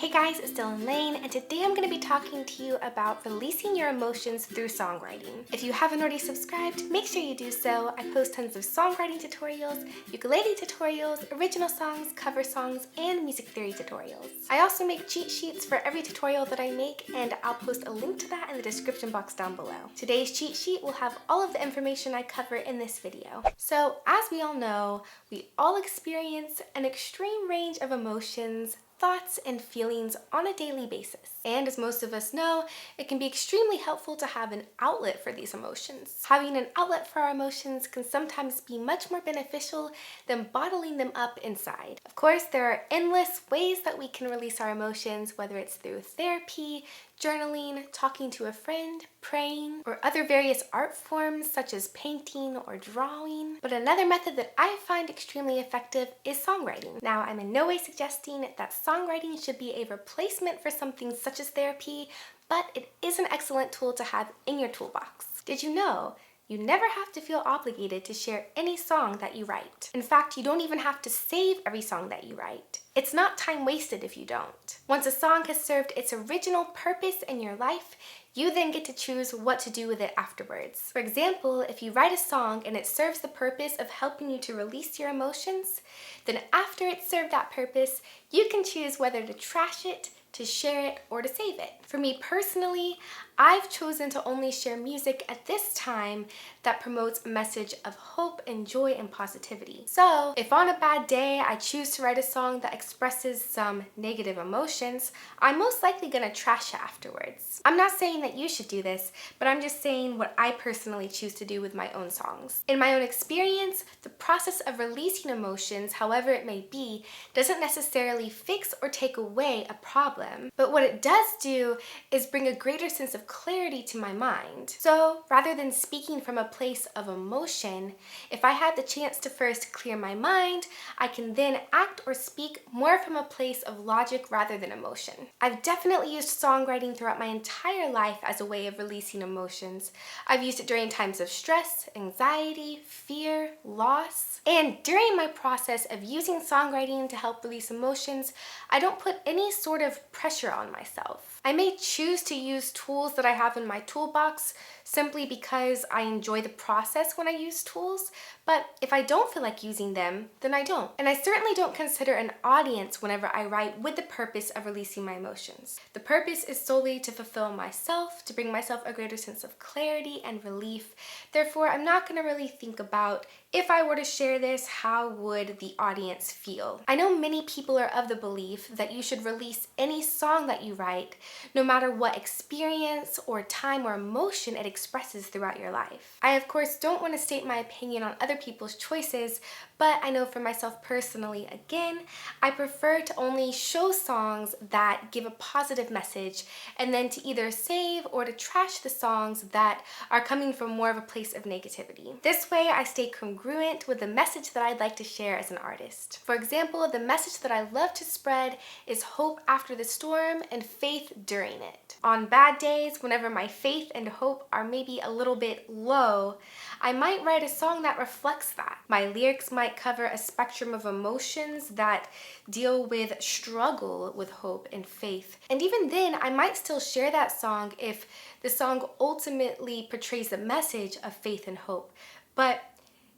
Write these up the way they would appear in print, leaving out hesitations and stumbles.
Hey guys, it's Dylan Laine, and today I'm going to be talking to you about releasing your emotions through songwriting. If you haven't already subscribed, make sure you do so. I post tons of songwriting tutorials, ukulele tutorials, original songs, cover songs, and music theory tutorials. I also make cheat sheets for every tutorial that I make, and I'll post a link to that in the description box down below. Today's cheat sheet will have all of the information I cover in this video. So, as we all know, we all experience an extreme range of emotions, thoughts, and feelings on a daily basis. And as most of us know, it can be extremely helpful to have an outlet for these emotions. Having an outlet for our emotions can sometimes be much more beneficial than bottling them up inside. Of course, there are endless ways that we can release our emotions, whether it's through therapy, journaling, talking to a friend, praying, or other various art forms such as painting or drawing. But another method that I find extremely effective is songwriting. Now, I'm in no way suggesting that songwriting should be a replacement for something such as therapy, but it is an excellent tool to have in your toolbox. Did you know? You never have to feel obligated to share any song that you write. In fact, you don't even have to save every song that you write. It's not time wasted if you don't. Once a song has served its original purpose in your life, you then get to choose what to do with it afterwards. For example, if you write a song and it serves the purpose of helping you to release your emotions, then after it's served that purpose, you can choose whether to trash it, to share it, or to save it. For me personally, I've chosen to only share music at this time that promotes a message of hope and joy and positivity. So, if on a bad day I choose to write a song that expresses some negative emotions, I'm most likely gonna trash it afterwards. I'm not saying that you should do this, but I'm just saying what I personally choose to do with my own songs. In my own experience, the process of releasing emotions, however it may be, doesn't necessarily fix or take away a problem, but what it does do is bring a greater sense of clarity to my mind. So rather than speaking from a place of emotion, if I had the chance to first clear my mind, I can then act or speak more from a place of logic rather than emotion. I've definitely used songwriting throughout my entire life as a way of releasing emotions. I've used it during times of stress, anxiety, fear, loss. And during my process of using songwriting to help release emotions, I don't put any sort of pressure on myself. I may choose to use tools that I have in my toolbox simply because I enjoy the process when I use tools, but if I don't feel like using them, then I don't. And I certainly don't consider an audience whenever I write with the purpose of releasing my emotions. The purpose is solely to fulfill myself, to bring myself a greater sense of clarity and relief. Therefore, I'm not going to really think about, if I were to share this, how would the audience feel? I know many people are of the belief that you should release any song that you write, no matter what experience or time or emotion it expresses throughout your life. I, of course, don't want to state my opinion on other people's choices, but I know for myself personally, again, I prefer to only show songs that give a positive message, and then to either save or to trash the songs that are coming from more of a place of negativity. This way, I stay congruent with the message that I'd like to share as an artist. For example, the message that I love to spread is hope after the storm and faith during it. On bad days, whenever my faith and hope are maybe a little bit low, I might write a song that reflects that. My lyrics might cover a spectrum of emotions that deal with struggle with hope and faith. And even then, I might still share that song if the song ultimately portrays the message of faith and hope. But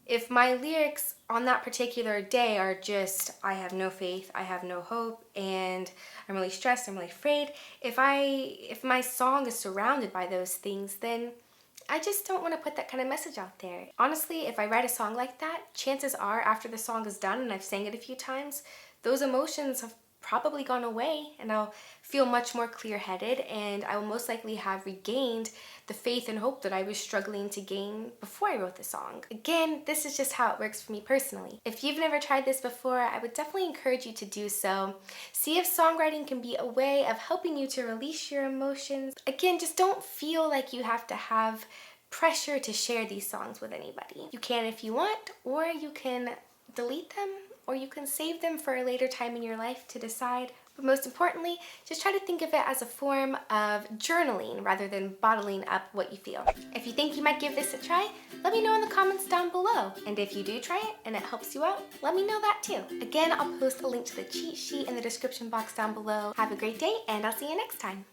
if my lyrics on that particular day are just, I have no faith, I have no hope, and I'm really stressed, I'm really afraid, if my song is surrounded by those things, then I just don't want to put that kind of message out there. Honestly, if I write a song like that, chances are after the song is done and I've sang it a few times, those emotions have probably gone away and I'll feel much more clear-headed, and I will most likely have regained the faith and hope that I was struggling to gain before I wrote the song. Again, this is just how it works for me personally. If you've never tried this before, I would definitely encourage you to do so. See if songwriting can be a way of helping you to release your emotions. Again, just don't feel like you have to have pressure to share these songs with anybody. You can if you want, or you can delete them, or you can save them for a later time in your life to decide. But most importantly, just try to think of it as a form of journaling rather than bottling up what you feel. If you think you might give this a try, let me know in the comments down below. And if you do try it and it helps you out, let me know that too. Again, I'll post a link to the cheat sheet in the description box down below. Have a great day, and I'll see you next time.